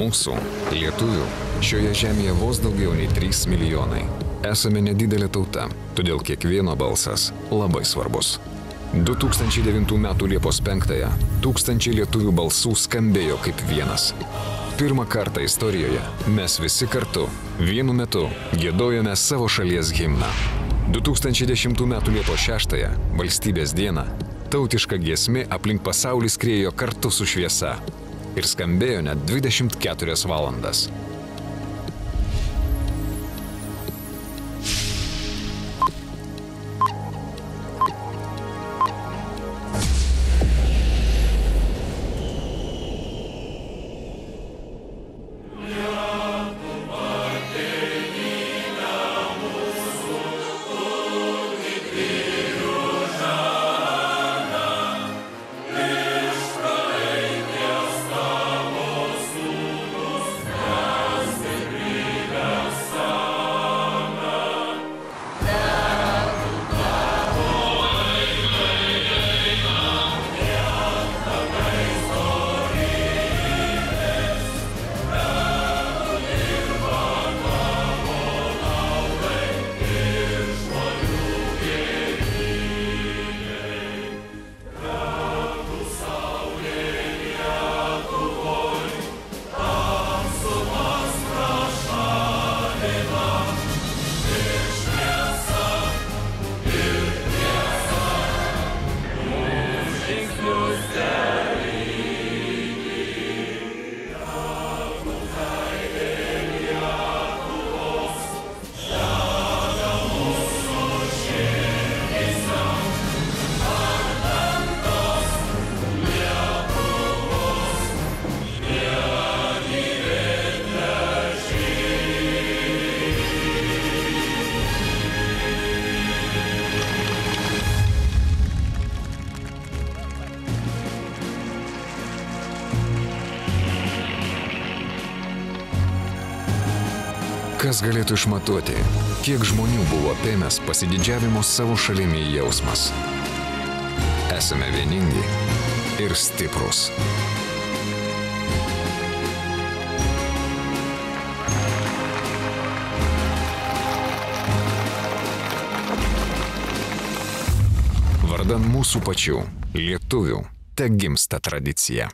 Mūsų, lietuvių, šioje žemėje vos daugiau nei 3 milijonai. Esame nedidelė tauta, todėl kiekvieno balsas labai svarbus. 2009 m. Liepos 5-ąją tūkstančiai lietuvių balsų skambėjo kaip vienas. Pirmą kartą istorijoje mes visi kartu, vienu metu, giedojome savo šalies himną. 2010 m. Liepos 6-ąją, valstybės dieną, tautiška giesmė aplink pasaulį skriejo kartu su šviesa ir skambėjo net 24 valandas. Kas galėtų išmatuoti, kiek žmonių buvo apėmęs pasididžiavimo savo šalimi jausmas? Esame vieningi ir stiprūs. Vardan mūsų pačių, lietuvių, tegimsta tradicija.